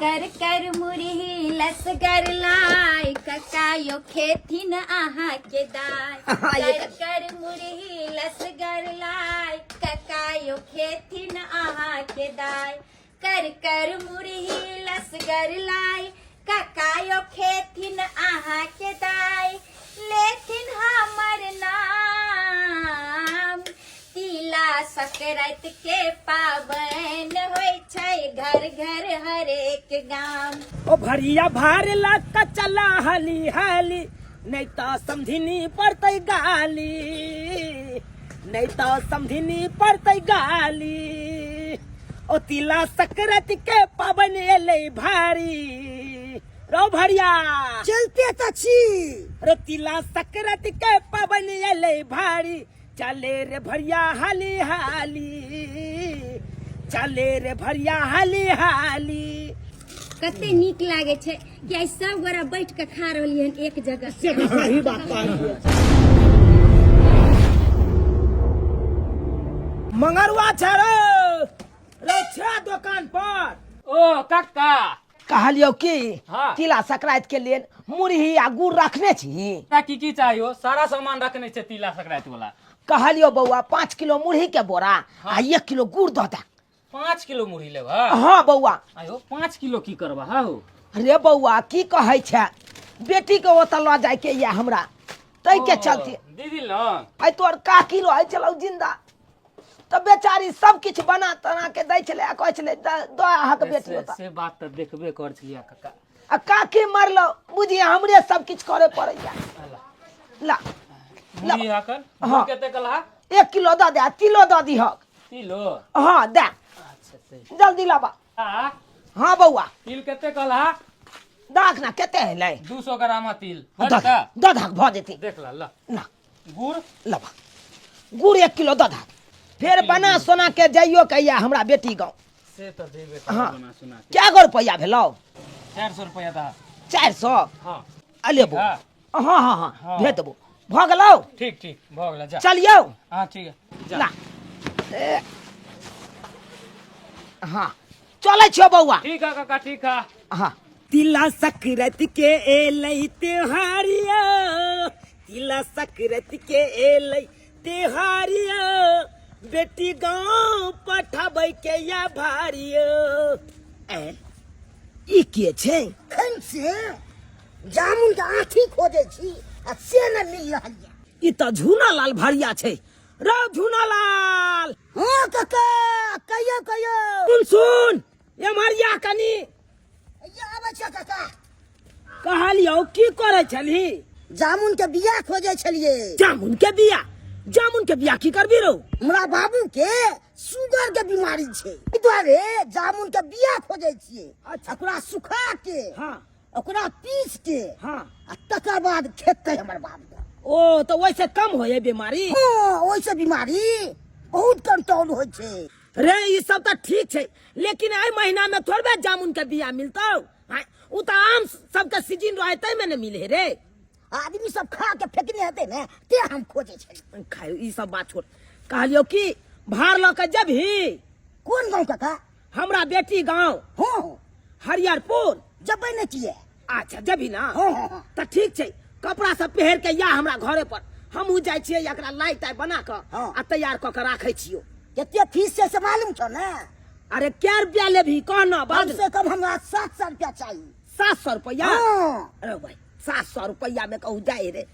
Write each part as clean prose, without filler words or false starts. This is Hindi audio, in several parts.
कर कर मुरही लसगर लाई ककायो खेथिन आहा के दाय कर कर मुरही लसगर लाई ककायो खेथिन आहा के दाय कर कर मुरही लसगर लाई ककायो खेथिन आहा के दाय लेथिन हमर नाम तिला संक्रांति के पावन होय छै घर घर हरेक गाम। ओ भरिया भार लक चला हली हली नहीं तो समझिनी पड़तै गाली नहीं तो समझिनी पड़तै गाली। ओ तिला संक्रांति के पावन एले भारी रो भरिया चलते तो छी रे तिला संक्रांति के पावन एले भारी चले रे भरिया हाली हाली चले रे भरिया हाली हाली। कते नीक लागे छै कि आई सब गोरा बैठ के खा रहली हन एक जगह। सही बात कहलिए। मंगरुआ छरो रे छा दुकान पर ओ कक्का कहलियो कि हाँ। तिला संक्रांति के लिए मुरही आ गुड़ रखने छी। की चाहिए सारा सामान रखने छै तिला संक्रांति वाला। कहलियो बउआ 5 किलो मुरही के बोरा आ 1 किलो गुड़ दो दे। 5 किलो मुरही लेब हाँ बउआ। आयो 5 किलो की करबा हो रे बउआ की कहै छै बेटी के ओतऽ ल जाय के या हमरा तै के चलते दीदी ल आई तोर काकी रहै छलौ जिंदा तो बेचारी सब किछ बना तना के दै छले आ कहै छले दो अहाँ के बेटी ओतऽ से बात त देखबे कर छलिया कक्का। आ काकी मरलो बुझिए हमरे सब किछ करे पड़ैया। ला मुरही हाकन हाँ। कते कलहा 1 किलो दे दे किलो दे दी हक। किलो हाँ दे अच्छा सही जल्दी लाबा। आ हाँ बउआ तिल कते कलहा दाख ना केते हैलै 200 ग्राम तिल दधक भ जेती देख ला ल ना गुड़ लबा गुड़ 1 किलो दधक फिर बना सोना के जाइयो कहिया हमरा बेटी गाँव। से त देबे हाँ। बना सुना के क्या गो रुपया भेलौ 400 रुपया दा 400 हां अलेबो। हाँ। हाँ हाँ हाँ हाँ। भेज देबो भ गेलौ। ठीक ठीक भ गेला जा चलियौ हां ठीक है जा ला हाँ चलै छियो बउआ। ठीक है काका ठीक है। हाँ तिला संक्रांति के एलै त्योहारिया तिला संक्रांति के एलै त्योहारिया बेटी गाँव पठाबै के या भारिया। ई के छै खन से जामुन के आठी खोजे छी आ से न मिल रहल या। ई त झूना लाल भारिया छै रो झूना लाल। हाँ काका कहियो कहियो सुन ये मारिया कनी ये आबै छै काका। कहलियौ की करे छली जामुन के बिया खोजे छलिए। जामुन के बिया की करबी रो। हमरा बाबू के शुगर के बीमारी छै ई दुआरे जामुन के बिया खोजे छियै। अच्छा। ओकरा सुखा के हाँ ओकरा पीस के हाँ आ तकर बाद खेतै हमर बाबू। ओ तो वैसे कम होए बीमारी। हाँ ओइसे बीमारी बहुत कंट्रोल होइ छै। रे ये सब तो ठीक छै लेकिन आई महीना में थोड़बे जामुन के बिया मिलतौ। उ तो आम सबके सीजन रहे तै में न मिले रे। आदमी सब खा के फेकने हेतै ने ते हम खोजे छै। खायो ई सब बात छोड़। कहलियो कि भार ल के जबही कोन गाँव काका? हमरा बेटी गाँव हाँ हरियरपुर। जबै ने किए। अच्छा जबही ना हाँ हाँ हाँ तो ठीक छै कपड़ा सब पहन के या हमरा घरे पर हमहू जाय छियै एकरा लाई ताई बना के हाँ। आ तैयार क के राखै छियो। केते फीस छै से मालूम छौ ने? अरे क्या रुपया लेबही कहना कम बाद से कम हमरा 700 रुपया चाहिए। 700 रुपया। हाँ। अरे भाई 700 रुपया में कहू जाए रे।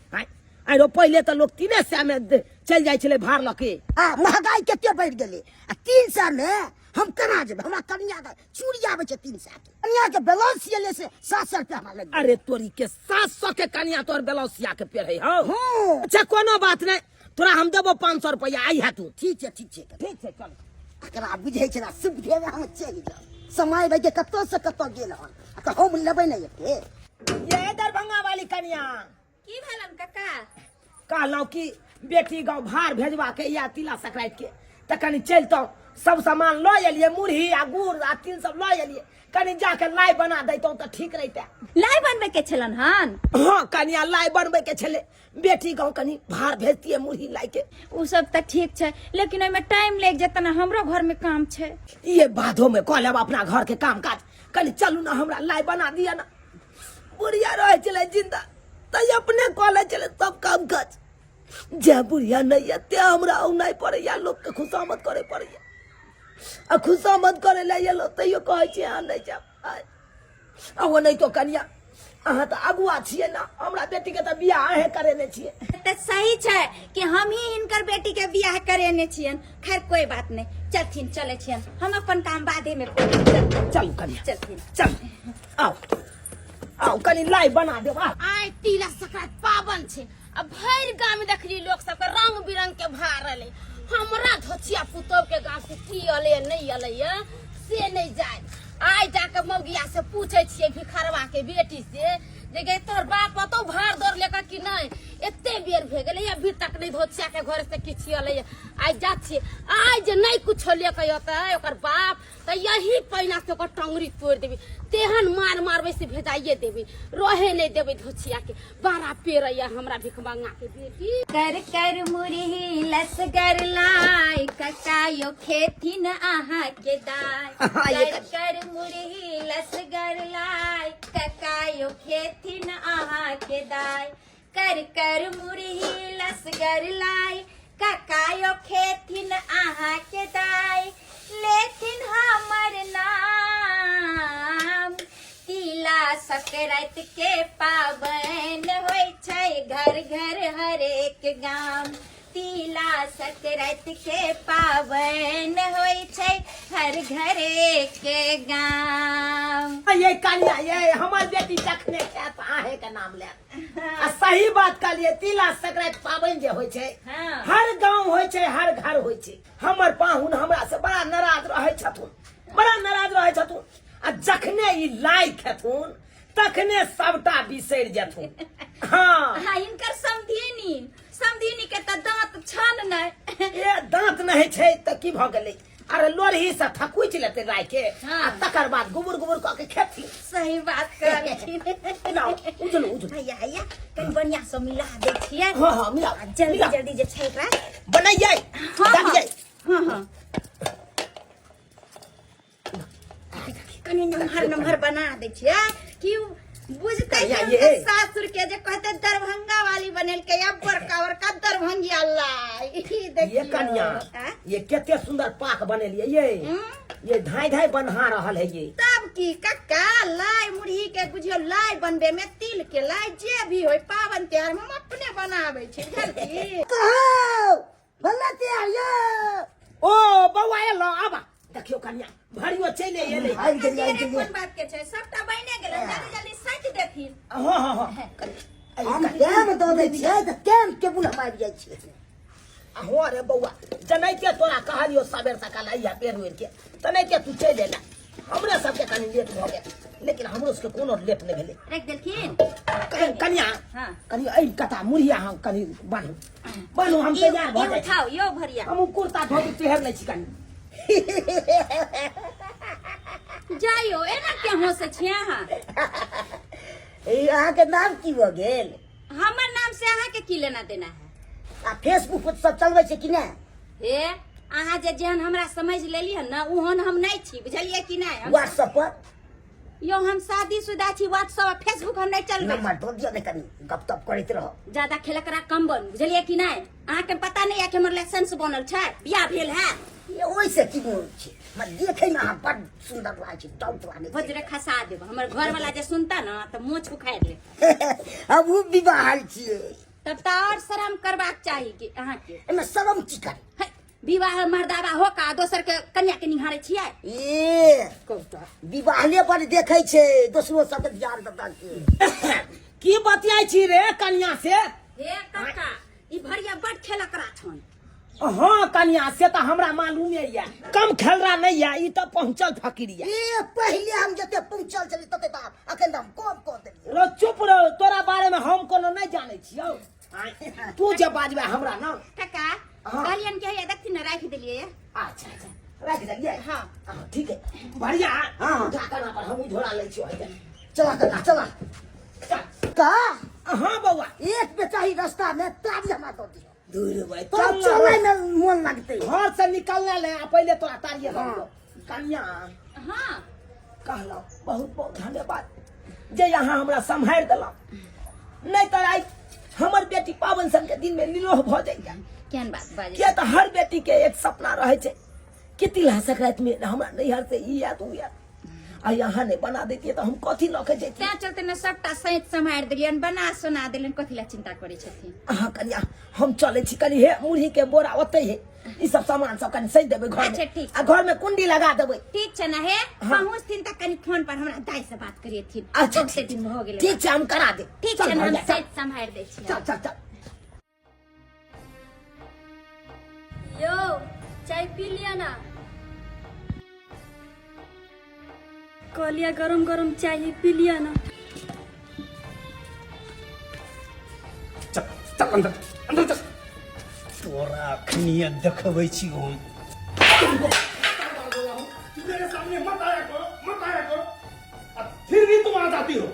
अरे पहले तो लोग 300 में चल जाय छले भार लके। महंगाई केते बढ़ गेलै आ 300 में हम केना जेबै? हमरा कन्या के चूड़ी आबै छै 300 के कन्या के ब्लाउज सियले से 700 रुपया हमरा लग। अरे तोरी के 700 के कन्या तोर ब्लाउसिया के पेड़ है हो। हाँ। अच्छा कोनो बात नहीं तोरा हम देबो 500 रुपया आई है तू। ठीक छै चल एकरा बुझै छै ना सुविधे में हम चलि जाउ। समय भाई के कत्तो से कत्तो गेल हन आ हम लेबै नहीं एते। ये दरभंगा वाली कन्या की भेलन काका? कहलौ कि बेटी गाँव भार भेजवा के या तिला संक्रांति के त कनी चलतौ सब सामान ल एलिए मुरही आ गुड़ आ तिल सब ल एलिए कनी जाके लाई बना दैतौ त ठीक रहिते। लाई बनबे के छलन हन? हाँ कनिया लाई बनबे के छले बेटी गाँव कनी भार भेजतिए मुरही लाई के। उ सब त ठीक छै लेकिन ओमे टाइम लग जेतना हमरो घर में काम छै। ये बाधो में कह लेब अपना घर के काम काज कल चलू ना हमरा लाई बना दिया ना बुढ़िया रहे चले जिंदा तो अपने कॉलेज चले सब काम काज जे बुढ़िया नहीं है ते हमरा उ नहीं पड़े या लोग के खुशामद करे पड़े आ खुशामद करे ले ये लोग तैयो कहे छी आ नहीं जा आ वो नहीं तो कनिया अहाँ तो अगुआ छिए ना हमरा बेटी के तो बियाह अहे करेने छिए तो सही है कि हम ही इनकर बेटी के बियाह करेने छियन। खैर कोई बात नहीं, चलथिन चले छियन, हम अपन काम बादे में करब। चल कनिया चलथिन। चल आओ आओ कनी लाई बना दे आ आइ तिला संक्रांति पावन छे। अब भर गांव में देखली लोग सब के रंग बिरंग के भारल है। हमरा धोचिया पुतोब के गांव से की अले नहीं अले से नहीं जाए। आइ जाके मौगिया से पूछे छिए भिखरवा के बेटी से जे तोर बाप तो भार दौड़ लेकर कि नहीं एते बेर भे गेले अभी तक नहीं धोचिया के घर से किछि अले। आइ जा छिए आइ जे नहीं कुछ लेके अतै ओकर बाप त यही पैना से ओकर टंगरी तोड़ देबी तेहन मार मारबे से भेजाइए देबी रहे नहीं देबे धोचिया के। बारा पेरैया हमरा भिख मंगा के बेटी कर कर मुरही लसगर लाई कटायो खेथिन आहा के दाय। कर कर मुरही लसगर लाई कटायो खेथिन आहा के दाय। कर कर मुरही लसगर लाई ककायो खेथिन आहा के दाय। लेथिन हमर नाम तिला संक्रांति के पावन होय छै घर घर हरेक गाम। तिला संक्रांति के पावन होय छै हर घर एक गाम। ये कन्या ये हमार बेटी जखने खेत आहे के नाम ले आ सही बात कहलिए तिला संक्रांति पाबन जे होय छै हाँ। हर गांव होय छै हर घर होय छै। हमर पाहुन हमरा से बड़ा नाराज रहे छथुन बड़ा नाराज रहे छथुन आ जखने ई लाई खेथुन तखने सबटा बिसरि जेथुन। हाँ हाँ इनकर समधिनी के त दांत छान नहीं। ये दांत नहीं छै त की भ गेलै अरे लोरही से ठकुच लेते राय के हाँ। आ तकर बाद गुबुर गुबुर क के खेती सही बात कर लाओ उजल उजल भैया भैया कहीं बढ़िया से मिला दे छियै। हाँ हाँ मिला जल्दी मिला। जल्दी जे छै एकरा बनाइए हाँ, डालिए हाँ हाँ कनी नमहर बना दे छियै कि बुझते कहिया कि ये? सासुर के जे कहते दरभंगा वाली बनल के अब बड़का बड़का दरभंगिया लाई ये कन्या ये केते सुंदर पाक बनेलिए ये धाई धाई बन्हा रहल है ये तब की कक्का लाई मुरही के बुझियो लाई बनबे में तिल के लाई जे भी होय पावन त्योहार में हम अपने बनावे छी जल्दी कहो भला तैयार ये ओ बौआ एलो आबा देखियो कन्या भरियो चले एले आई गेली आई तेरे गेली कोन बात के छै सबटा बने गेलै जल्दी जल्दी सट देखिन। हाँ हाँ हाँ हम केम दो दे छियै त केम के बुला मारि जाइ छियै। हो रे बौआ जनैते तोरा कहलियो सबेर सकाल आइया पेड़ उड़ के तनैते तू चल एला हमरे सबके कनी लेट भ गेल लेकिन हमरो सबके कोनो लेट नहीं भेले। रख देलखिन कन्या हाँ। कनी ऐ कता मुरिया हम कनी बानू हम तैयार भ जाय उठाओ यो भरिया हम कुर्ता धोती चढ़ ले छी कनी जाइयो एना के हो से छियै अहाँ यहाँ के नाम की हो गेल हमर नाम से अहाँ के की लेना देना है। आ फेसबुक पर सब चलबै छै कि नहि ए अहाँ जे जेहन हमरा समझ लेली है ना ओहन हम नहीं छी बुझलिए कि नहीं हम व्हाट्सएप पर यो हम शादीशुदा छी व्हाट्सएप फेसबुक हम नहीं चलबै नंबर दो दियो ने कनी गप तप करैत रहो। ज्यादा खेलकरा कम बन बुझलिए कि नहीं अहाँ के पता नहीं है कि हमर लाइसेंस बनल छै बियाह भेल है ये ओइसे की मोन छै मत देखे में अहाँ बड़ सुंदर लागे छै डाउट लागे भोजरे खसा देब हमर घर वाला जे सुनता ना तो मोछ उखाड़ ले अब वो विवाह छियै तब तो और शर्म करबाक चाहिए कि अहाँ के एमे शरम की करे है, विवाह मर्दावा हो का दोसर के कन्या के निहारे छियै ए विवाहले पर देखे छै दोसरो सब ध्यान दता के की बतियाई छी रे कन्या से हे काका ई भरिया बड़ खेलकरा छन। हाँ कन्या से तो हमरा मालूम है कम खेलरा नहीं है ई तो पहुंचल फकीरिया ए पहले हम जते पहुंचल छली तते त अखन हम कम कर देलियै रो चुप रहो तोरा बारे में हम कोनो नहीं जाने छियो तू जे बाजबे हमरा ना काका हाँ। कहलियन के है देखती ना राख देलिए अच्छा अच्छा रख दिए हाँ। ठीक है बढ़िया हाँ। जा करना पर हम झोला ले छियो चला कना चला चल का हाँ बउआ एक बेचारी रास्ता में तारी हमरा दो दियो दूर भाई तो चले में मन लगते घर से निकलने ले पहले तोरा तारिये कन्या हाँ कहलौ बहुत बहुत धन्यवाद जे यहाँ हमरा सम्हारि देलौ नहीं तो आई हमर बेटी पावन सन के दिन में निरोह भ जाइया केहन बात बाजे किया तो हर बेटी के एक सपना रहे छे कि तिला संक्रांति में हमरा नैहर से ई याद उ याद आ यहाँ नहीं बना देती तो हम कथी लके जैती त्या चलते न सबटा सहित सम्हार देलियन बना सुना देलियन कथी ला चिंता करै छथिन अहाँ कनिया हम चले छी कनी हे मुरही के बोरा ओते है ई सब सामान सब कनी सही देबे घर अच्छा, में ठीक। आ घर में कुंडी लगा देबे ठीक छै न हे पहुँचथिन त कनी फोन पर हमरा दाई से बात करियथिन अच्छा बहुते दिन भ गेलै ठीक छै हम करा दे ठीक चल छै न हम भैया, चल। सहित सम्हार दै छी चल चल चल यो चाय पी लिया ना कहलिया गरम गरम चाय पी लिया ना चल चल अंदर अंदर चल तोरा अखनिया देखबै छी हम मेरे सामने मत आया करो अब फिर भी तुम आ जाती हो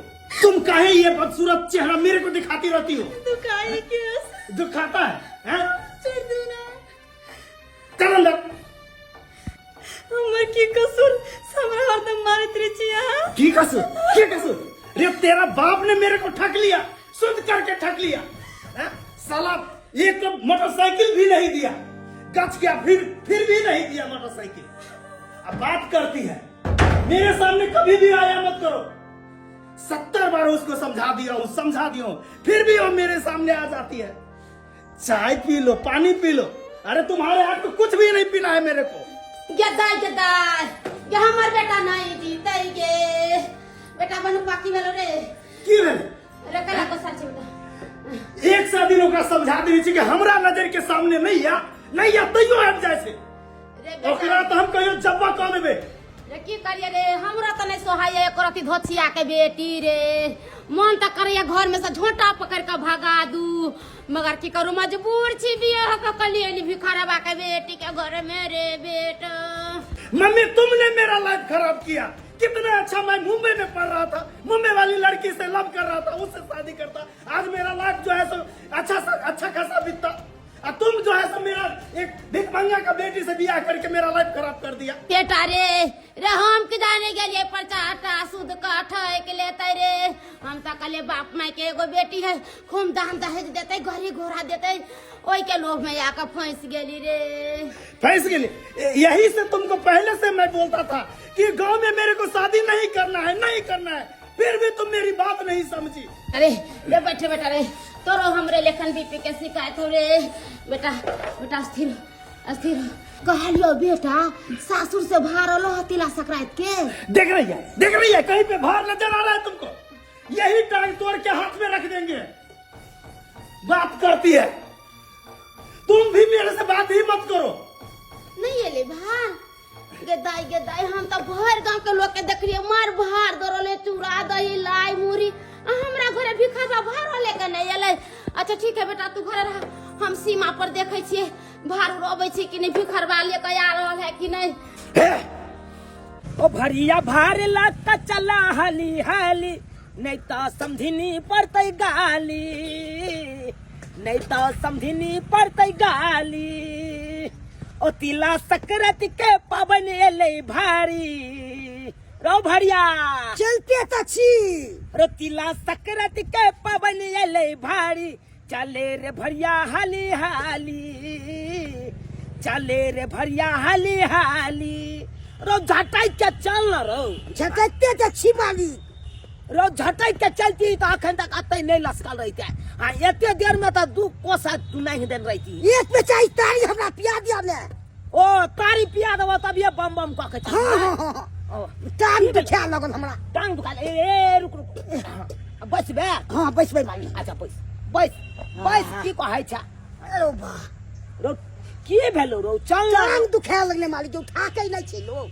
तुम काहे ये बदसूरत चेहरा मेरे को दिखाती रहती हो दुखाई केस दुखाता है हैं? छोड़ दो ना चल अंदर हमर की कसूर समय हरदम मारत रही छी यहाँ की कसर रे तेरा बाप ने मेरे को ठग लिया शुद्ध करके ठग लिया हैं? साला एक तो मोटरसाइकिल भी नहीं दिया गच गया फिर भी नहीं दिया मोटरसाइकिल अब बात करती है मेरे सामने कभी भी आया मत करो 70 बार उसको समझा दिया हूँ फिर भी वो मेरे सामने आ जाती है चाय पी लो पानी पी लो अरे तुम्हारे हाथ को कुछ भी नहीं पीना है मेरे को गदाई गदाई ये हमर बेटा नहीं जीते गे बेटा बनू बाकी वालो रे की भेल रे कला को सच बेटा एक सा दिन ओकरा समझा देने छी कि हमरा नजर के सामने नहीं या तैयो आबि जाय छै रे ओकरा तो हम कहियो जब्बा कह देबे रे की करिए रे हमरा त नहीं सोहाय एको रति धोछिया के बेटी रे मन त करैया घर में से झोंटा पकड़ के भगा दू मगर की करू मजबूर छी बियाह के कलियली भिखारवा के बेटी के घर में रे बेटा मम्मी तुमने मेरा लाइफ खराब किया कितना अच्छा मैं मुंबई में पढ़ रहा था मुंबई वाली लड़की से लव कर रहा था उससे शादी करता आज मेरा लाइफ जो है सो अच्छा खासा बीतता और तुम जो है सो मेरा एक भिखमंगा का बेटी से बियाह करके मेरा लाइफ खराब कर दिया बेटा रे हम के जाने गेलिए परचाटा सूद का ठक लेते रे हम त कले बाप माई के एगो बेटी है खूब दान दहेज देते घड़ी घोड़ा देते ओई के लोभ में आकर फंस गेली रे फंस गेली यही से तुमको पहले से मैं बोलता था कि गांव में मेरे को शादी नहीं करना है फिर भी तुम मेरी बात नहीं समझी अरे रे बैठे बेटा रे तोरो हमरे लेखन बीपी के शिकायत हो रे बेटा अस्थिर कहलियो बेटा सासुर से भारलो हतिला सकरात के देख रही है कहीं पे भार नजर आ रहा है तुमको यही टांग तोड़ के हाथ में रख देंगे बात करती है तुम भी मेरे से बात ही मत करो नहीं एले भार गदाई हम तो भर गांव के लोग के देखलिए मार भार दरोले चूड़ा दही लाई मुरी हमरा घरे भिखारवा भार लेके नहीं एले अच्छा ठीक है बेटा तू घरे रह हम सीमा पर देखे छिए भार रोबे छी कि नहीं भिखारवा लेके आ रहल है कि नहीं ओ भरिया भार लाता चला हाली हाली नहीं तो समझनी पड़ते गाली नहीं तो समझनी पड़ते गाली ओ तिला संक्रांति के पावन एले भारी रो भरिया चलते तो छी रो तिला संक्रांति के पावन एले भारी चले रे भरिया हाली हाली चले रे भरिया हाली हाली रो झटाई के चल न रो झटकते तो छी मालिक रो झटाई के चलती तो अखन तक अते नहीं लसकल रही थे हाँ एते देर में तो 2 कोसा तू नहीं देन रही थी एक पे चाहिए तारी हमरा पिया दिया ने ओ तारी पिया दबो तब ये बम बम कह के चल हाँ टांग तो ख्याल लगन हमरा टांग दुकान ए रुक बस बे हाँ बैसबै मालिक अच्छा बस की कहै छ अरे बा रो की भेलो रो चल टांग तो ख्याल लगले मालिक उठा के नहीं छै लोग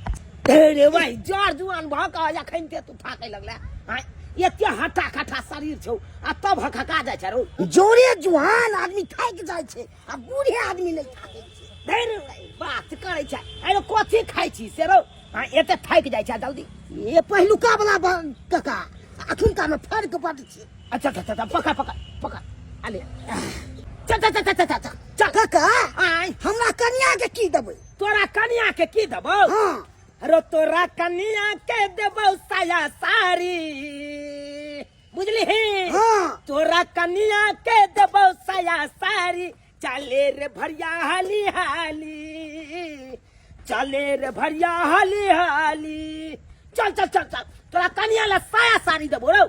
रे भाई जर जुआन भ क अखन ते तू ठाकै लगले हां एते हटा खटा शरीर छौ आ तब हकका जाय छ रो जोरे जुहान आदमी थाक जाय छै आ बूढ़े आदमी नहीं थाकै छै धैर बात करे छ अरे कथि खाइ छी से रो हां एते थाक जाय छ जल्दी ये पहलुका वाला कका अखुनका में फर्क बड़ छै अच्छा पका आले चल कका आय हमरा कन्या के की देबै तोरा कन्या के की देबो हाँ रो तोरा कनिया के देबो साया सारी बुझली ही हाँ। तोरा कनिया के देबो साया सारी चले रे भरिया हाली हाली चले रे भरिया हाली हाली चल चल चल चल तोरा कनिया ला साया सारी देबो रो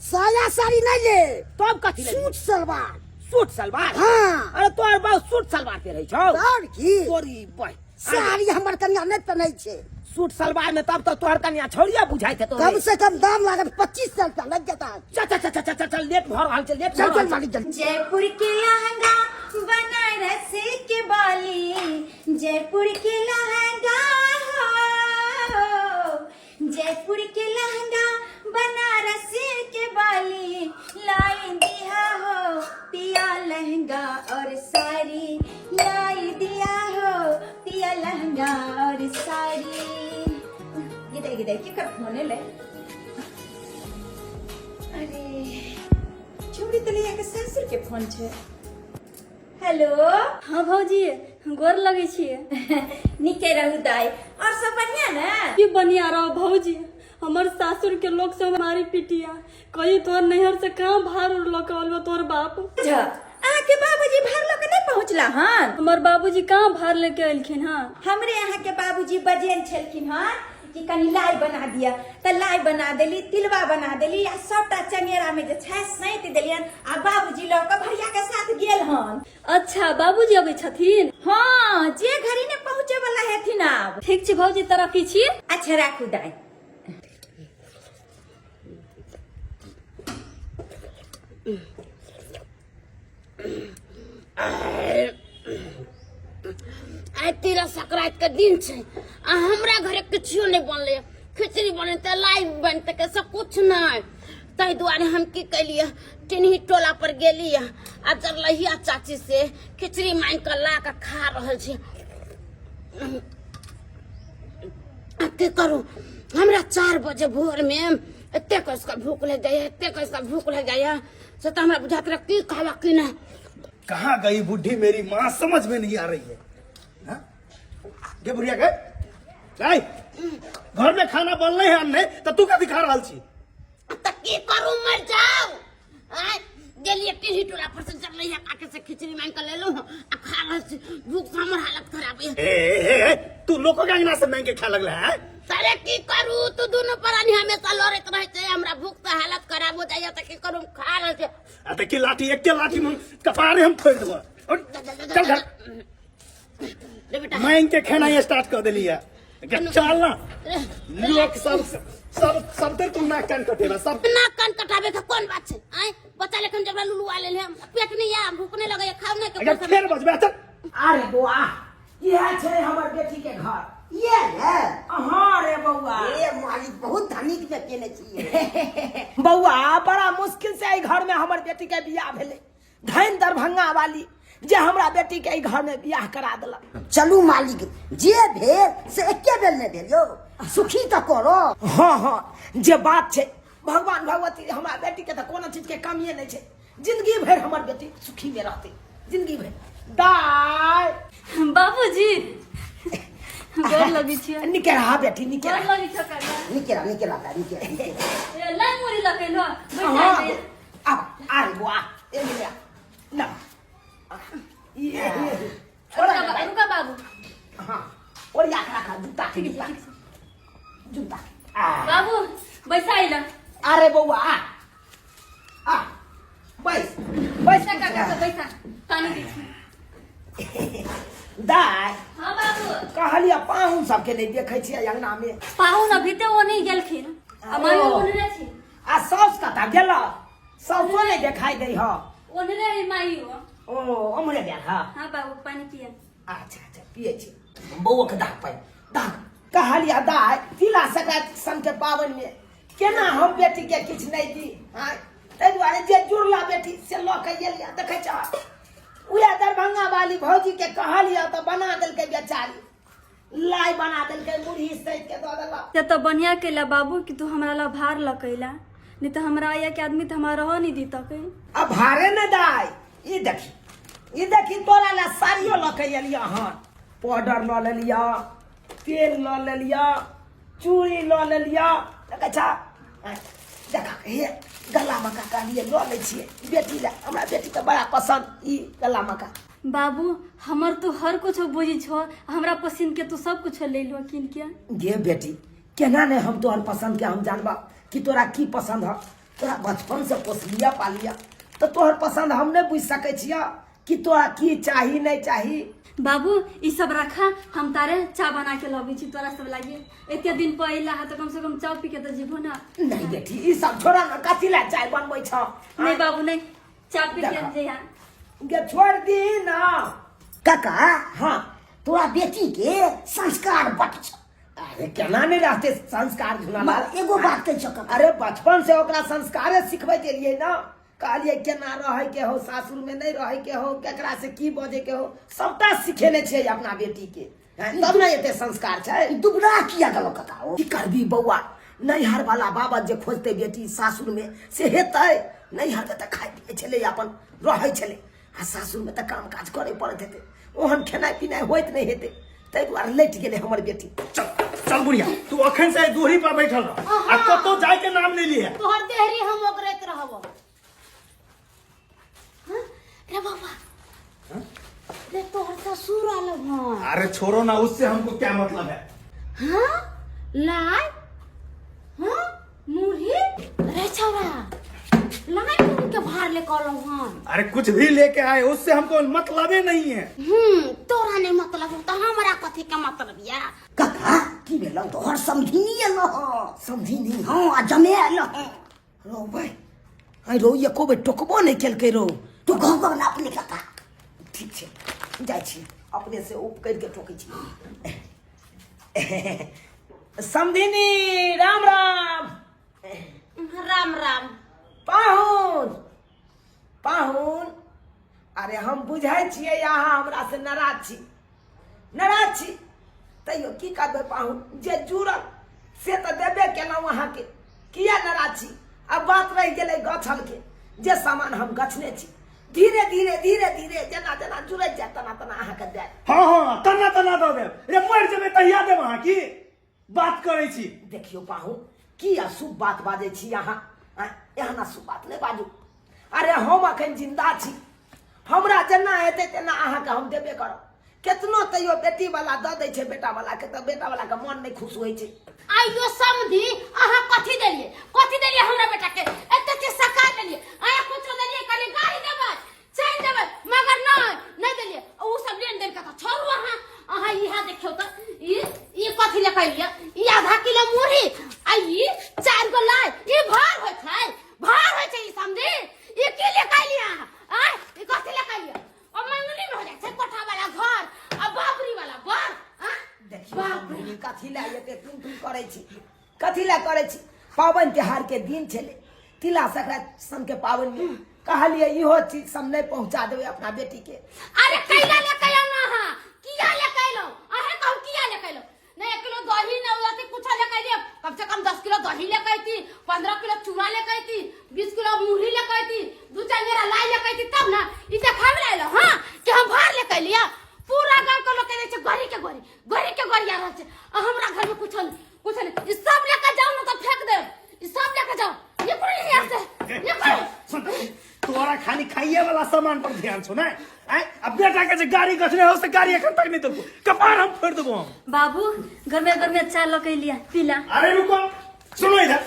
साया साड़ी नहीं ले तब कथी ले सूट सलवार सूट सलवार हाँ। अरे तोर बहुत सूट सलवार पे रही छौ और की तोरी बह साड़ी हमर कन्या नहीं पहनै छै सूट सलवार में तब तो तोहर कनिया छोड़िया बुझाई थे तो कम से कम दाम लागत 2500 रुपया लग जाता है। चल चल चल चल चल लेट भर रहल छै लेट चल भर चल मालिक जल्दी जयपुर के लहंगा बनारस के बाली जयपुर के लहंगा हो जयपुर के लहंगा बनारस के बाली लाई दिया हो पिया लहंगा और साड़ी लाई दिया हो पिया लहंगा और साड़ी गिदे की कर फोन ले अरे छोड़ी तो लिया के ससुर के फोन छे हेलो हाँ भौजी गोर लगे छिए निके रहू दाई और सब बढ़िया ना की बनिया रहो भौजी हमर सासुर के लोग से मारी पिटिया कहीं तोर नैहर से कहाँ भार लकल तोर बाप जा आहा के बाबूजी भार लेके नहीं पहुंचला हन हमर बाबूजी कहाँ भार लेके अयलखिन हाँ हमरे यहाँ के बाबूजी बजेन छलखिन हन कि कनी लाई बना दिया त लाई बना देली तिलवा बना देली आ सबटा चंगेरा में जे छै सैत देलियन आ बाबूजी लऽ के भैया के साथ गेल हन अच्छा बाबूजी अबै छथिन हाँ जे घड़ी ने पहुंचे वाला हेथिन आब ठीक छै भौजी तरफ की छिए अच्छा राखू दाई आइ तेरा संक्रांति के दिन छै आ हमरा घरे किछो नहीं बनले खिचड़ी बने त लाई बनते के सब कुछ नहीं ताहि दुआरे हम की कैलिए टिन्ही टोला पर गेली आ जरलहिया चाची से खिचड़ी मांग के ला के खा रहल छी की करू हमरा 4 बजे भोर में एते कसका भूख लग जाए एते कसका भूख लग जाए से तो हमरा बुझात रह की खावा की ना कहाँ गई बुढ़ी मेरी माँ समझ में नहीं आ रही है हाँ? गे बुढ़िया के आई घर में खाना बनले है हमने तो तू कथी खा रहल छी त की करू मर जाओ आय गेलिए टिन्ही टोला पर से जरलहिया काके से खिचड़ी मांग के ले लो आ खा रहल छी भूख से हमर हालत खराब है ए, तू लोको के अंगना से मांग के खा लगला है सारे की करू तू दोनों प्राणी हमेशा लड़त रहे छै हमरा भूख से हालत खराब हो जाय त की करू खा रहल छी अते की लाठी एक के लाठी में कपारे हम फोड़ देबो और चल घर ले बेटा मांग के खाना ये स्टार्ट कर देलिए चल ना लोग सब ते तुम ना कान कटेला सब ना कान कटावे के कोन बात छै आय बच्चा लेखन जबरा लुलु वाले ले पेट नहीं या भूख नहीं लगे खाव नहीं अगर के फिर बजबे चल अरे बुआ यह छै हमर बेटी के घर ये है हाँ रे बउआ ए मालिक बहुत धनिक में केने छिए बउआ बड़ा मुश्किल से एहि घर में हमर बेटी के बियाह भेले धन दरभंगा वाली जे हमरा बेटी के एहि घर में बियाह करा देलक चलू मालिक जे भेल से एके बेर ने भेल यो सुखी तो करो हाँ हाँ जे बात छै भगवान भगवती हमरा बेटी के तो कोनो चीज के कमिए नहीं छै जिंदगी भर हमर बेटी सुखी में रहते जिंदगी भर दाय बाबूजी गोर लगे छिए निके रहा बेटी निके गोर रहा लगे छकर निकेरा लाई मुरी लगे लो हाँ बैठा अब अरे बुआ ए लिया ना ये रुका बाबू हाँ और या रखा जूता जूता बाबू बैसाइला अरे बउआ आ बैस बैस काका से बैसा पानी दे दाय हाँ बाबू कहलिया पाहुन सबके नहीं देखे छियै अंगना में पाहुन अभी तो वो नहीं गेलखिन हमारे ओनरे छी आ साउस कता गेला साउसो नहीं देखाई दे ह ओनरे माई हो ओ हमरे देखा हाँ बाबू पानी पिए अच्छा अच्छा पिए छी बउआ के दाग पाई दाग कहलिया दाय तिला संक्रांति सन के पावन में केना हम बेटी के किछ नहीं दी हां तै दुआरे जे जुड़ला बेटी से ल के गेलिया देखे छ उया दरभंगा वाली भौजी के कहलिया तो बना देल के बेचारी लाई बना देल के मुरही सहित के दो देला ते तो बढ़िया केला बाबू कि तू हमरा ला भार लकैला नहीं तो हमरा आया के आदमी तो हमारा रह नहीं दी तक अब भारे न दाय ई देखी तोरा ला साड़ियो ल के एलिया हन पाउडर ल लेलिया तेल ल लेलिया चूड़ी लो ले लिया देखा छा देखा हे गला मका का लिए लो ले छिए बेटी ले हमरा बेटी के बड़ा पसंद ई गला मका। बाबू हमर तो हर कुछ बुझी छो, हमरा पसंद के तू सब कुछ ले लो किन के। गे बेटी केना ने हम तोहर पसंद के हम जानबा कि तोरा की पसंद है। तोरा बचपन से पोसलिया पालिया तो तोहर पसंद हम नहीं बुझ सके छिया कि तोरा की चाही नहीं चाही। बाबू ई सब रखा, हम तारे चाय बना के लबी छी तोरा सब लागे। एते दिन पहिला है तो कम से कम चाय पी के तो जीवो ना। नहीं बेटी ई सब छोड़ा ना, कथी ला चाय बनबै छ। नहीं बाबू नहीं, चाय पी के जे है गे छोड़ दी ना काका हाँ तोरा बेटी के संस्कार बट छ। अरे केना नहीं रहते संस्कार धुना एगो बात कह छ अरे बचपन से ओकरा संस्कारे सिखबै देलिए ना, कहलिए केना रहे के हो, सासुर में नहीं रहे के हो, केकरा से की बजे के हो, सबटा सिखेने छे अपना बेटी के। तब ना एते संस्कार छै। दुबरा किया गलो काका की करबी बौआ, नैहर वाला बाबा जे खोजते बेटी सासुर में से हेतै। नैहर में तो खाइ पिए छले अपन रहे छले, आ सासुर में तो काम काज करे पड़त हेते, ओहन खेनाइ पिनाइ होइत नहीं हेते, तै दुआरे लैट गेले हमर बेटी। चल चल बुढ़िया तू अखन से दूरी पर बैठल रह आ कतो जाय के नाम ले लिए। तोहर देहरी हम ओकरेत रहबो। हां रे बाबा रे तोहर ससुर आलो हां। अरे छोड़ो ना, उससे हमको क्या मतलब है। हां लाय हां मुरही रे छौरा लाय मुंह के भार ले कलो हां। अरे कुछ भी लेके आए उससे हमको मतलब ही नहीं है। तोरा ने मतलब हो तो हमरा कथी के मतलब या। काका की भेलो तोहर समझिनी एलो समझी हां आ जमे एलो रो भाई आई रो ये को बे टोकबो नहीं केलकै रो। तू गो ना अपने काका ठीक छे जाय छी अपने से उप कर के ठोकै छी। समधिनी राम राम। राम राम पाहुन पाहुन अरे हम बुझाई छियै यहाँ हमरा से नाराज छी तैयो की करबै पाहुन, जे जुड़ल से तो देबे केलहुँ अहाँके, किया नाराज छी। अब बात रह गेलै गछल के, जे सामान हम गछने छी धीरे धीरे जना जना जुड़ैत जाय तना तना अहाँके दे। हाँ हाँ तना तना दो देव, रे मर जेबै तहिया देव। अहाँ की बात करै छी। देखियो पाहुन की अशुभ बात बाजै छी अहाँ, एहन अशुभ बात नहीं बाजू। अरे हम अखन जिंदा छी, हमरा जेना हेतै तेना अहाँके हम देबे करब। केतनो तैयो बेटी वाला दऽ दै छै बेटा वाला के, तऽ बेटा वाला के मन नहीं खुश होइ छै। आइयो समझी अहाँ कथी देलिए हमरा बेटा के एते के सका देलिए। आया कुछ देलिए खाली गाड़ी देबै चैन देबै मगर नहीं देलिए। उ सब लेन देन का तो छोड़ू। अहाँ इहा देखियो त ई कथी ले कहलिए, ई आधा किलो मुरही आ ई 4 गो लाय, ई भार होय छै ई समझी। ई के ले कहलिए अहाँ ई कथी ले कहलिए। ओ मंगनी में हो जाय छै कोठा वाला घर आ बाबरी वाला घर। देखियो कथी ला एते तुम करै छी, कथी ला करै छी। पावन त्योहार के दिन छले, तिला संक्रांति सन के पावन में कहलिए इहो चीज सब नहीं पहुंचा देबै अपना बेटी के। अरे कैला ले कहलो ना हां किया ले कहलो अहे कहू किया ले कहलो। नहीं 1 किलो दही न होती कुछ ले कहलिए, कम से कम 10 किलो दही ले कहती, 15 किलो चूड़ा ले कहती, 20 किलो मुरही ले कहती, 2-4 मेरा लाई ले कहती, तब ना ई देखावे लाइलो हां कि हम भार ले कहलिया। पूरा गांव के लोग कहै छै गरी के गरी आ रहल छै। हमरा घर में कुछ नहीं ई सब लेके जाओ ना तो फेंक दे। ई सब लेके जाओ ये पूरी यहां से ये सुन तोरा खाली खाइए वाला सामान पर ध्यान छो ना। अब बेटा के जे गाड़ी गछने हो से गाड़ी एखन तक नहीं देलको, कपार हम फोड़ देबो। बाबू घर में चाय लो के लिया पीला। अरे रुको सुनो इधर,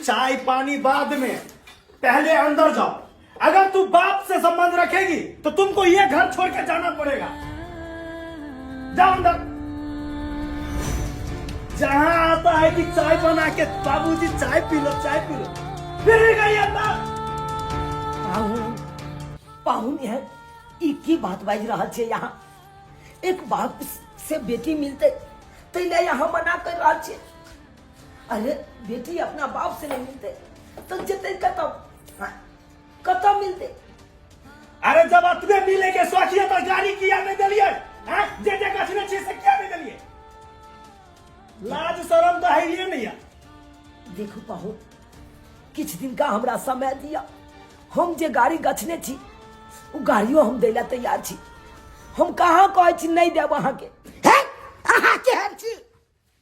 चाय पानी बाद में, पहले अंदर जाओ। अगर तू बाप से संबंध रखेगी तो तुमको ये घर छोड़ के जाना पड़ेगा। जाओ अंदर। जहां आता है कि चाय बना के बाबूजी चाय पी लो फिर गई अंदर। पाहुन है ई की बात बाज रहा छे यहाँ। एक बाप से बेटी मिलते तैले यहाँ मना कर रहा छे। अरे बेटी अपना बाप से नहीं मिलते तो जते कतौ मिलते। अरे जब अतबे मिले के सोचिए तो गाड़ी किया नहीं दिलिए, जे कछने छे से क्या नहीं दिलिए। लाज शरम तो है ये नहीं है। देखो पाहुन किछ दिन का हमरा समय दिया, हम जे गाड़ी गछने छी उ गाड़ियों हम दैला तैयार छी। हम कहाँ कहै छी नहीं देब अहाँ के। है अहाँ के हर छी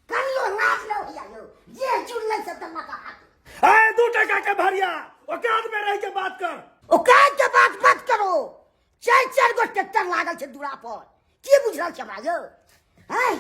कनियो लाज दम्मा का अरे 2 टका के भरिया औकात में रह के बात कर। औकात के बात मत करो। 4 गो ट्रैक्टर लागल छे दूरा पर, की बुझल छे हमरा यो? हैं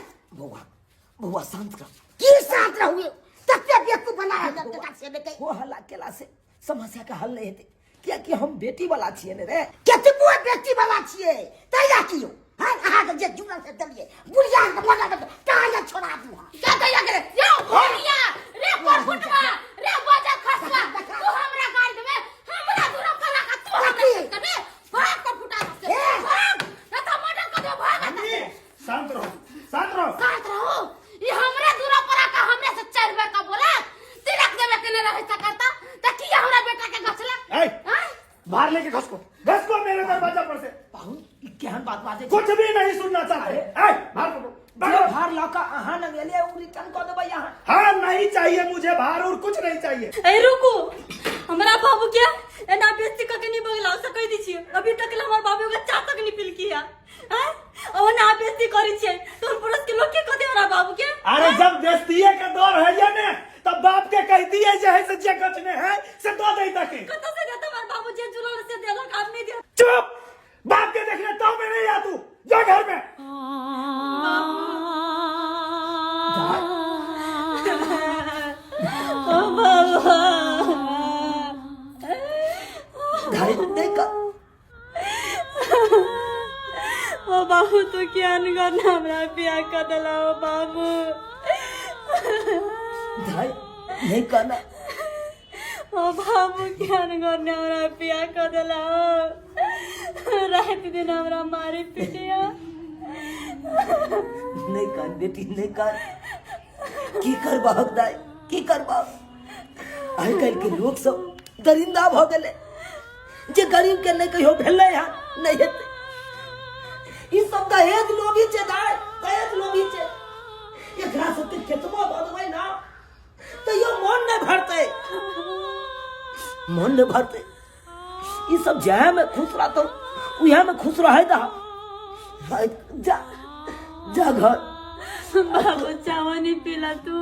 बउआ शांत रह। की शांत रहू? तत्ते बेकूफ बना है टका से लेके। वो हल्ला केला से समस्या का हल नहीं हेतै, क्या कि हम बेटी वाला छियै ने रे। केतबो बेटी वाला छिए तैया कियो। हां अहा के जे जुगल से दलिए बुढ़िया के मना के कहां छोड़ा दू। क्या तैया करे यो भोलिया रे परफुटवा रे बाजा खसवा तू हमरा गाड़ देबे हमरा दूर कला का तू हमरा करबे भाग कर फुटा से भाग न तो मर्डर कर दे भाग। शांत रहो, शांत रहो। शांत रहो। ये हमरा दूर पर का हमरे से 4 रुपया का बोला तिलक देवे के न रह सकता त की हमरा बेटा के गछला। ए बाहर लेके घसको मेरे दरवाजा पर से। पाहुन केहन बात बाजे कुछ भी नहीं सुनना चाहते। ए बाहर करो, जो भार लौका अहाँ न गेलिए उ रिटर्न कर देबै यहाँ। हाँ नहीं चाहिए मुझे बाहर और कुछ नहीं चाहिए। ए रुको, हमरा बाबू के एना बेइज्जती करके नहीं बगला सकै दी छियै। अभी तक हमर बाबू के चाह तक नहीं पिल किया हैं। ओ ना बेइज्जती करै छियै तो पुरुष के लोग के कहते हमरा बाबू के। अरे जब बेइज्जती के दौर है ये ने तब बाप के कह दिए जे है से जे गचने है से दो दे तके। कत से देता हमर बाबू जे जुलल से देलक आदमी दे। चुप, बाप के देखने तो में नहीं आ तू, जा घर में। ओ बाबा धाई देखा ओ बाबू तो क्या न करना हमरा बियाह कर देला। ओ बाबू धाई नहीं करना। ओ बाबू क्या न करना हमरा बियाह कर देला। रात दिन हमरा मारे पिटिया। नहीं कर बेटी नहीं कर। की करबा दाई की करबा? आइ काल्हि के लोग सब दरिंदा भ गेले, जे गरीब के नहीं कहियो भेलै है नहीं हेतै। ई सब दहेज लोभी छै दाई, दहेज लोभी छै। एकरा सबके केतबो बदबै ना तैयो मन नहीं भरतै, मन नहीं भरतै। ई सब जहाँ में खुश रहतौ उहाँ में खुश रहे दा। जा जा घर। बाबू चावा नहीं पीला तू?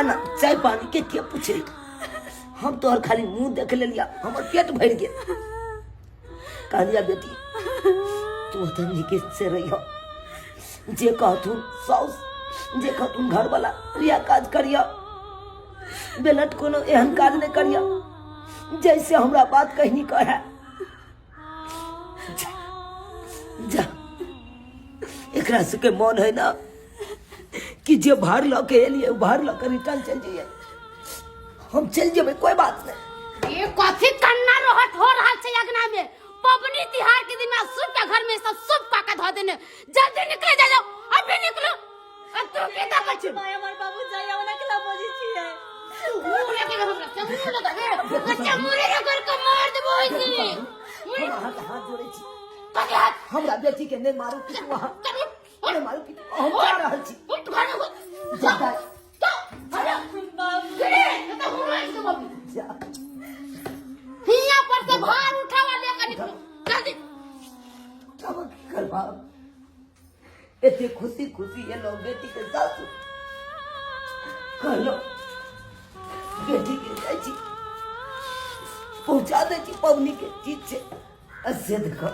ना चाय पानी के पूछे? हम तोहर खाली मुंह देख ले लिया, हमर पेट भर गया। कहलिया बेटी तू तो निके से रहियो, जे कहतून साउस जे कहतून घर वाला रिया काज करिया, बेलट कोनो एहन काज नहीं करिया जैसे हमरा बात कहनी कहे। जा एकरा से के मन है ना कि जे भार ल के एलिए भार ल के रिटर्न चल जाइए। हम चल जेबे कोई बात नहीं। ये कथी कन्ना रहत हो रहल छै अगना में? पबनी तिहार के दिन में सुप के घर में सब सुप का ध देने। जल्दी निकल जाओ, अभी निकलो। अब तू के ता कछ माय हमर बाबू जाया वाला केला बोजी छियै। मुरे के हमरा चमुरे लगा दे। कच्चा मुरे रगड़ के मार देबो इसी। हाथ जोड़े छी, कथी हाथ हमरा बेटी के नहीं मारू कि वहां करू नहीं मारू कि हम जा रहल छी। उठ घर में जा जा अरे बाबू गिरे तो मुरे से बाबू जा हिया पर से भार उठावा लेकर निकलो जल्दी। कब कर बाप इतनी खुशी खुशी ये लोग बेटी के साथ कर लो। बेटी के जाई छी पहुंचा दे छी पवनी के चीज से असे देखो।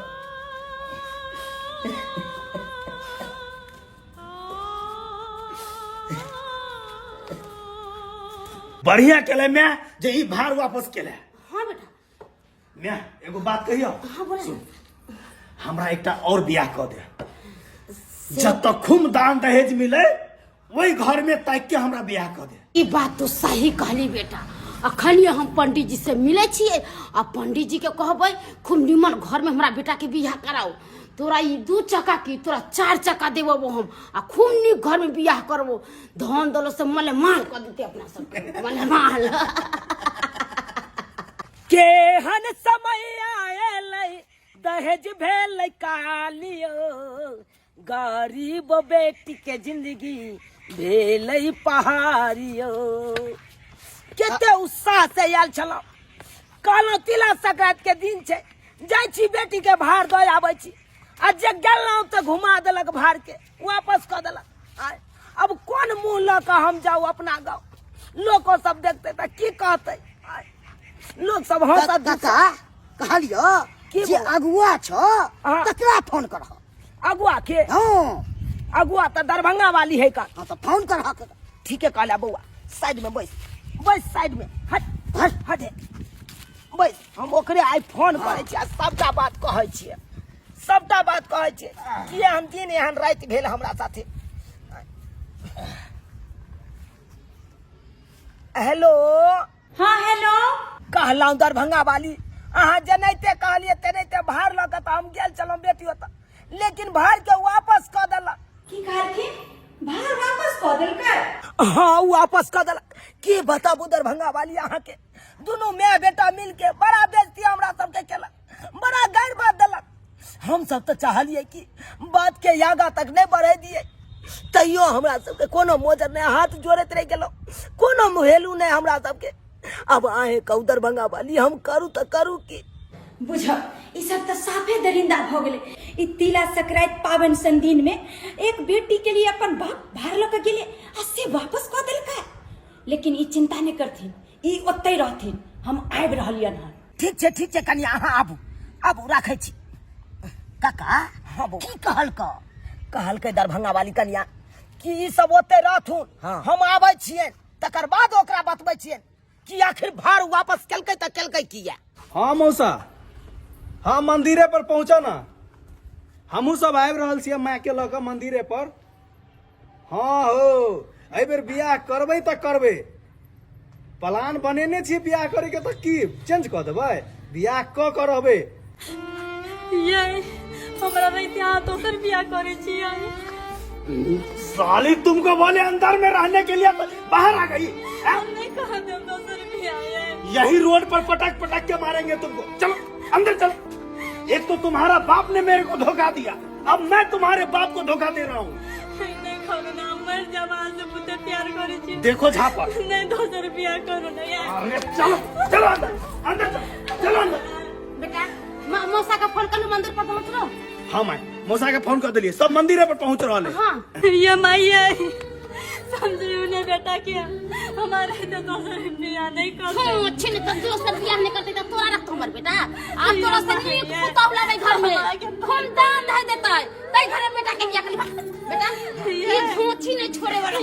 बढ़िया केले मैं जे ई भार वापस केले। हां बेटा मैं एगो बात कहियो। हां बोले सुन, हमरा एकटा और बियाह क दे। जब तक खूब दान दहेज मिले वही घर में ताक के हमरा बियाह क दे। ई बात तो सही कहली बेटा। अखनिए हम पंडित जी से मिले छिए आ पंडित जी के कहबै खूब निमन घर में हमरा बेटा के बियाह कराओ। तोरा ई 2 चक्का की तोरा 4 चक्का देबो हम आ खूब नीक घर में बियाह करबो। धन दौलत से मले माल कर देते अपना सब मले माल। केहन समय आएलै दहेज भेलै कालियो, गरीब बेटी के जिंदगी भेलै पहाड़ियो। केते उत्साह से आयल छलौ, कहलौ तिला संक्रांति के दिन छै, जाय छी बेटी के भार दऽ आबै छी। आ जे गेलहुँ तऽ घुमा देलक भार के, वापस कऽ देलक। अब कोन मुँह लऽ कऽ हम जाऊ अपना गाँव? लोग सब देखते तो की कहते लोग सब हंसत काका कहलियो की जे बोला? अगुआ छ हाँ। तकरा फोन करह। अगुआ के हाँ अगुआ तो दरभंगा वाली है का। हाँ तो फोन करह के। ठीक है कहला बउआ साइड में बैस बैस साइड में हट हट हट बैस हम ओकरे आई फोन करे छियै सबटा बात कहै छियै सबटा बात कहै छियै कि हम दिन एहन राति भेल हमरा साथे। हेलो हाँ हेलो कहलहुँ दरभंगा वाली अहाँ जेनाहिते कहलियै तेनाहिते भाड़ लऽ कऽ तऽ हम गेल छलहुँ बेटी ओतऽ लेकिन भाड़ के वापस कऽ देलक। की कहलखिन भाड़ वापस कऽ देलकै। हाँ वापस कऽ देलक। की बताबू दरभंगा वाली अहाँ के दुनू माय बेटा मिल के बड़ा बेइज्जती हमरा सबके केलक बड़ा गारि बात देलक। हम सब तो चाहलिए कि बात के आगा तक नहीं बढ़े दिए तैयो हमरा सबके कोनो मोजर नहीं हाथ जोड़त रह गेलो कोनो मुहेलू नहीं हमरा सबके। अब आहे कहू दरभंगा वाली हम करू तो करू की। बुझ ई सब तो साफे दरिंदा भ गेले। ई तिला संक्रांति पावन सन दिन में एक बेटी के लिए अपन बाप भार ल के गेले आ से वापस कऽ देलकै। लेकिन ई चिंता नहीं करथिन ई ओतै रहथिन हम आबि रहलियन हन। ठीक छै कनी अहाँ आबू आबू राखै छी। काका हाँ बो की कहलकै दरभंगा वाली कनिया कि ई सब ओते रहथुन हम आबै छियै तकर बाद ओकरा बतबै छियै कि आखिर भाड़ वापस केलकै त केलकै किया। हाँ मौसा हाँ मंदिरे पर पहुंचा ना हमहू सब आबि रहल छियै माय के लऽ कऽ मंदिरे पर। हाँ हो एहि बेर बियाह करबै तऽ करबै प्लान बनेने छियै बियाह करे के तऽ की चेंज कऽ देबै बियाह कऽ के रहबै। ये हमरा रहते यहाँ दोसर बियाह करे छियै। साली तुमको बोले अंदर में रहने के लिए तो बाहर आ गई हैं? हम नहीं कहा दे दोसर बियाह ये। यही रोड पर पटक पटक के मारेंगे तुमको। चलो अंदर चलो। एक तो तुम्हारा बाप ने मेरे को धोखा दिया अब मैं तुम्हारे बाप को धोखा दे रहा हूँ। नहीं करो ना मर जवान से पुते प्यार करे छी। देखो झापा नहीं दोसर बियाह करो ना यार। अरे चलो चलो अंदर चलो अंदर। बेटा मौसा का फोन कर मंदिर पर पहुंच लो। हाँ माय मौसा के फोन कर दिलिए सब मंदिर पर पहुंच रहा है। हाँ ये माइया समझियो ने बेटा के हमारे तो दोसर बियाह नहीं करते। अच्छे ने तो दोसर बियाह नहीं करते तो तोरा रख हमर बेटा आज तोरा से एक पुतौला नहीं घर में हम दान दे देता है तई घर में बेटा के बियाह कर बेटा ये धोची नहीं छोड़े वाला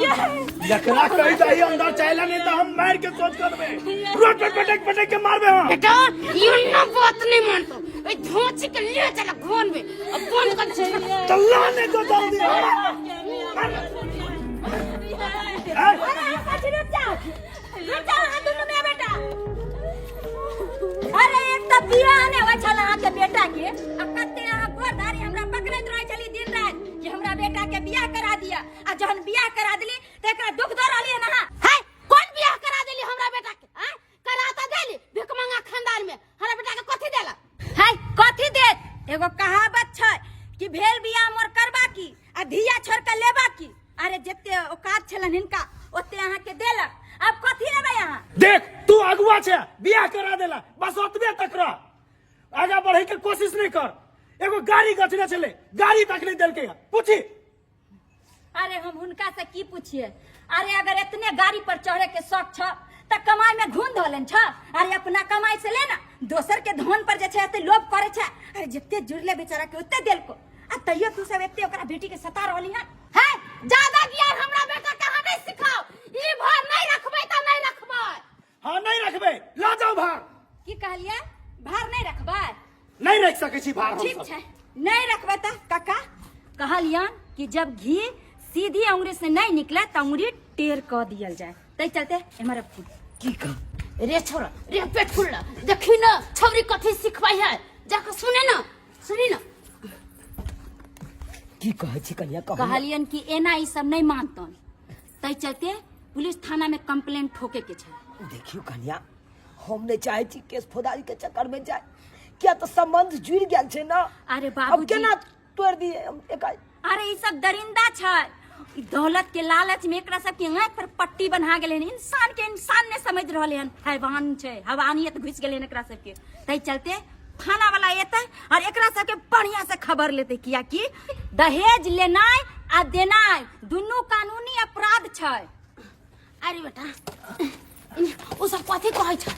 यकरा कही दही अंदर चला नहीं तो हम मार के सोच कर में रोड पे पटक पटक के मारबे हम। बेटा ये ना बात नहीं मानतो ए धोची के ले चला घोन में अब फोन कर चलाने को जल्दी अरे एक तो बियाह ने होय छल अहाँ के बेटा के आ कते अहाँ गोरधारी हमरा पकड़ैत रहै छली दिन रात कि हमरा बेटा के बियाह करा दिया आ जहन बियाह करा देली त एकरा दुख दऽ रहलिए न अहाँ। है कौन बियाह करा देली हमरा बेटा के हैं करा त देली भिख मंगा खानदान में हमरा बेटा के कथि देला है कथि देत एगो कहावत छै कि भेल बियाह मोर करबा की आ धिया छोड़ के लेबा की। अरे जते औकात छलन हिनका ओते अहाँ के देलक अब कथि लेबै अहाँ। देख तू अगुआ छे बियाह करा देला बस ओतबे तक रह आगे बढ़े के कोशिश नहीं कर। एगो गाड़ी गछने चले गाड़ी तक नहीं देलके पूछी। अरे हम हुनका से की पूछिए। अरे अगर इतने गाड़ी पर चढ़े के शौक छ त कमाई में घून धोलन छ। अरे अपना कमाई से लेना दोसर के धन पर जे छै एते लोभ करे छै। अरे जते जुड़ले बेचारा के ओते देल को आ तैयो तू सब एते ओकरा बेटी के सता रहली है ज्यादा ज्ञान हमरा बेटा के हमें सिखाओ ई भर नहीं रखबै त नहीं रखबै। हाँ नहीं रखबे ला जाओ भार। की कहलिए भार नहीं रखबै नहीं रख सके छी भार हम ठीक सब। छै नहीं रखबै त काका कहलियन कि जब घी सीधी अंगुरी से नहीं निकले त अंगुरी टेढ़ क दियल जाए तै चलते एमर की कह रे छोरा रे पेट फुल देखी न छौरी कथि सिखबै है जाके सुने न सुनी न की कहै छी कनिया कह। कहलियन कि एना ई सब नहीं मानतन तै चलते पुलिस थाना में कंप्लेंट ठोके के छै। देखियो कनिया हम नहीं चाहे छी केस फौजदारी के चक्कर में जाए क्या तो संबंध जुड़ गेल छै ना। अरे अब बाबूजी केना तोड़ दिए हम एकाई। अरे ई सब दरिंदा छै ई दौलत के लालच में एकरा सब के आंख पर पट्टी बना गेले हन इंसान के इंसान ने समझ रहले हन हैवान छै हवानियत घुस गेले हन एकरा सब के तै चलते थाना वाला एते और एकरा सब के बढ़िया से खबर लेते किया कि दहेज लेनाय आ देनाय दुनू कानूनी अपराध छै। अरे बेटा ओ सब कथी कहै छ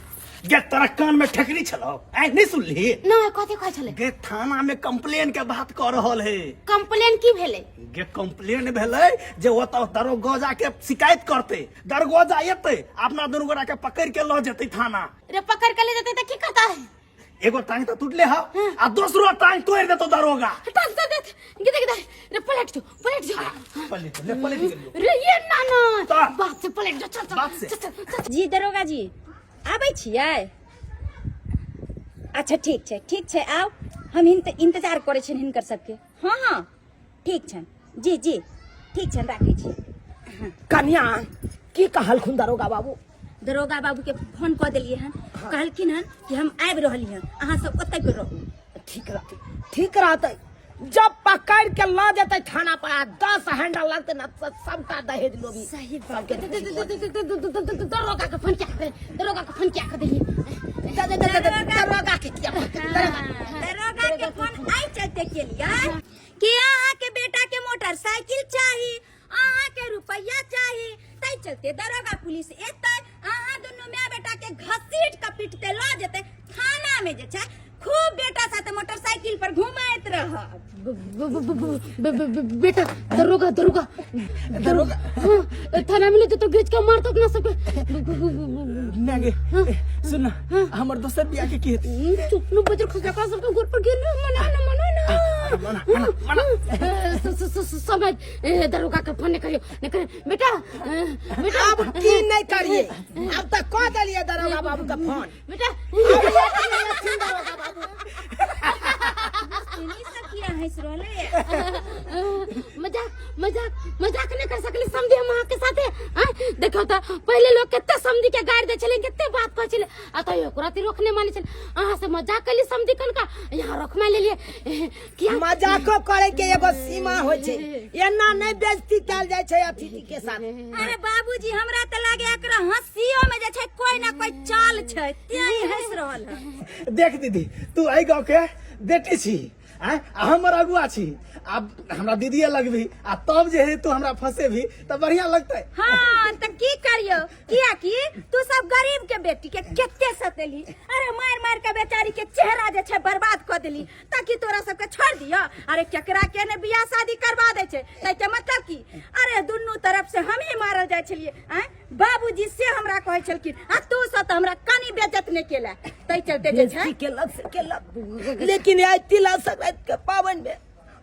गे तोरा कान में ठेकरी छलो ऐ नहीं सुनली ना कथी कहै छले गे थाना में कंप्लेन के बात कर रहल है कंप्लेन की भेले गे कंप्लेन भेलै जे ओतऽ दरोगा के शिकायत करते दरोगा एते अपना दुनू गोरा के पकड़ के ल जेते थाना रे पकड़ के ले जते त की करता है एगो टांग तो टूटले हा आ दूसरो टांग तोड़ देतो दरोगा हटा दे गिदे रे पलट जो पलट रे ये ना ना तो। बात से पलट जो चल बात से। चल जी दरोगा जी आबै छियै अच्छा ठीक छै आउ हम इंतजार करै छियनि हिनकर सबके हाँ ठीक छनि जी ठीक छनि राखै छी कन्या की कहलखुन दरोगा बाबू दरोगा बाबू के फोन कऽ देलियै हन कहलखिन हन कि हम आबि रहली हन अहाँ सब ओतै पे रहू ठीक रहते जब पकड़ के ला जेते थाना पर 10 हैंडल लगते ना तो सबका दहेज लोगी सही बात दरोगा का फोन क्या कर दिए दरोगा के फोन आई चलते के लिए कि अहाँ के बेटा के मोटरसाइकिल चाहिए अहाँ के रुपया चाहिए तै चलते दरोगा पुलिस एतै अहाँ दोनों माय बेटा के घसीट के पीटते ल जेते थाना में जे छै खूब बेटा साथे मोटरसाइकिल पर घुमाइत रह बेटा दरोगा थाना में ले तो गेज का मार तक ना सके नागे सुन हमर दोसर बियाह के की हेतै चुप न बजर खजा का सब घर पर गेल मना समझ दरोगा का फोन करियो न करे बेटा अब की नहीं करिए अब तक कह दिए दरोगा बाबू का फोन बेटा दरोगा बाबू सुनी सकिया हंस रहले मजाक नहीं कर सकली समझे हम अहाँ के साथे देखो त पहले लोग केते समझी के गाड़ दे छले केते बात कह छले आ तो एक राती रोकने माने छले अहाँ से मजाक कली समझी कन का यहाँ रोकमा ले लिए किया मजाको करे के एगो सीमा होय छै एना नहीं बेइज्जती कैल जाय छै अतिथि के साथ अरे बाबूजी हमरा त लागे एकरा हंसियो में जे छै कोई ना कोई चाल छै तें हंस रहल है देख दीदी तू आई गाँव के बेटी छी हमर अगुआ छी अब हमरा दीदिया लगभी आ तब जे है तू हमरा फंसे भी तब बढ़िया लगते हाँ त की करियो किया कि तू सब गरीब के बेटी के केते सतेली अरे मार के बेचारी के चेहरा जे छै बर्बाद कर देली ताकि तोरा सब के छोड़ दियो अरे केकरा के ने बियाह शादी करवा दे छै तै के मतलब की अरे दुन्नू तरफ से हम ही मारल जाय छलिए बाबूजी से हमरा कहै छलखिन आ तू सब त हमरा कनी बेइज्जत ने केला तै चलते जे छै केलक लेकिन आज तिला संक्रांति के पावन में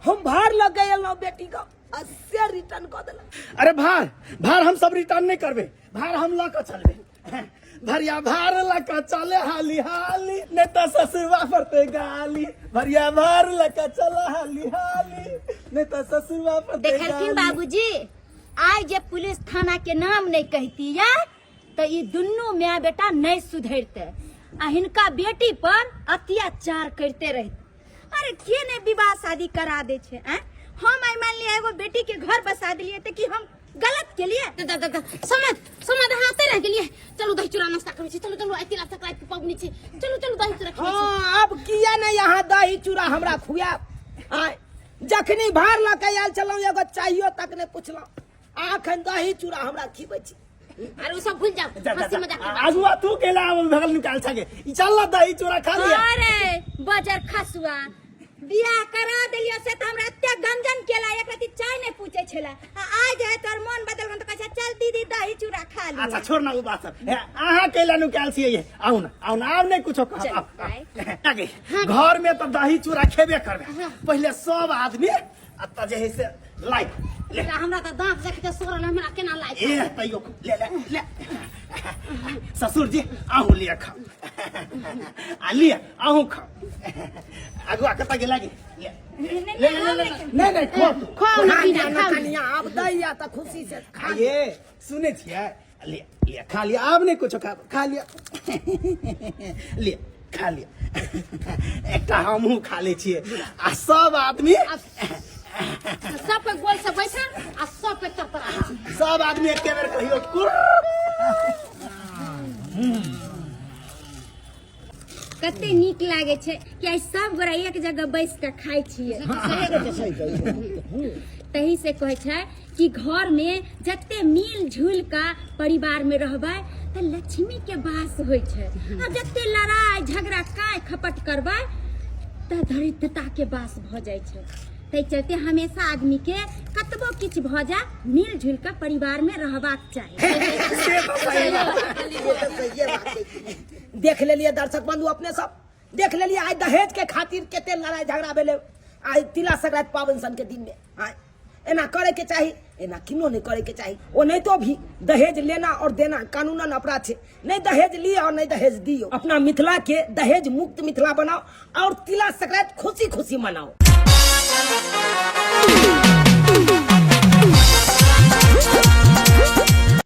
हम भार लग गए लो बेटी का अस्से रिटर्न कर देला अरे भार हम सब रिटर्न नहीं करबे भार हम ला के चलबे भरिया भार ला के चले हाली नहीं तो ससुरवा पड़ते गाली भरिया भार ला के चले हाली नहीं तो ससुरवा पड़ते देखलखिन बाबूजी आज जे पुलिस थाना के नाम नहीं कहती है तो ये दुन्नू माय बेटा नहीं सुधरते आ हिनका बेटी पर अत्याचार करते रहते अरे के ने विवाह शादी करा दे छे हम आई मान लिया एगो बेटी के घर बसा दिलिए तो कि हम गलत के लिए समझ हाथे रह गेलिए चलो दही चूड़ा नाश्ता करै छी चलो आई तिला संक्रांति के पबनी छी चलो दही चूड़ा खाई हां अब किया नहीं यहाँ दही चूड़ा हमरा खुया जखनी भार ला के आयल चलो एगो चाहियो तक ने पूछलो आखन दही चूड़ा हमरा खिबै छी अरे वो सब भूल जाओ हंसी मजाक की बात आजुआ तू केला भगल निकाल सके चल दही चूड़ा खा लिया अरे बजर खसुआ बियाह करा देलियो से त हमरा एते गंजन केला एक रति चाय नहीं पूछे छला आ जाए तोर मन बदल गन त कहै चल दीदी दही चूड़ा खा ली अच्छा छोड़ ना वो बात सब आहा केला निकाल छिए आउ ना आब नहीं कुछो कह आगे घर में तो दही चूड़ा खेबे करबे पहले सब आदमी अत्ता जे है से लाइक ले हमरा त दांत देखते सोरल हमरा केना लाइक ए तैयो ले ससुर जी आहू लिया खा आ लिया आहू खा अगुआ कता के लागी ले नहीं खाओ ना पीना खाओ कनिया अब दैया त खुशी से खाइए सुने छिए ले खा लिया अब नहीं कुछ खा लिया ले खा लिया एकटा हमहू खा ले छिए आ सब आदमी सब पे गोल से बैठा आ सब पे चपरा सब आदमी एक बेर कहियो कुर कते नीक लागे छे कि आई सब गोरा एक जगह बैस के खाई छिए तही से कहे छै कि घर में जते मिल जुल का परिवार में रहबै तो लक्ष्मी के वास होइ छै आ जते लड़ाई झगड़ा काय खपट करबै तो दरिद्रता के वास भ जाइ छै। तै चलते हमेशा आदमी के कतबो किछ भ जा मिल जुल का परिवार में रहबाक चाही। देख लेलिए दर्शक बंधु अपने सब देख लेलिए आज दहेज के खातिर केते लड़ाई झगड़ा भेले आज तिला संक्रांति पावन सन के दिन में। हाँ एना करे के चाहिए एना किनो नहीं करे के चाहिए। वो नहीं तो भी दहेज लेना और देना कानूनन अपराध है। नहीं दहेज लियो और नहीं दहेज दियो। अपना मिथिला के दहेज मुक्त मिथिला बनाओ और तिला संक्रांति खुशी खुशी मनाओ।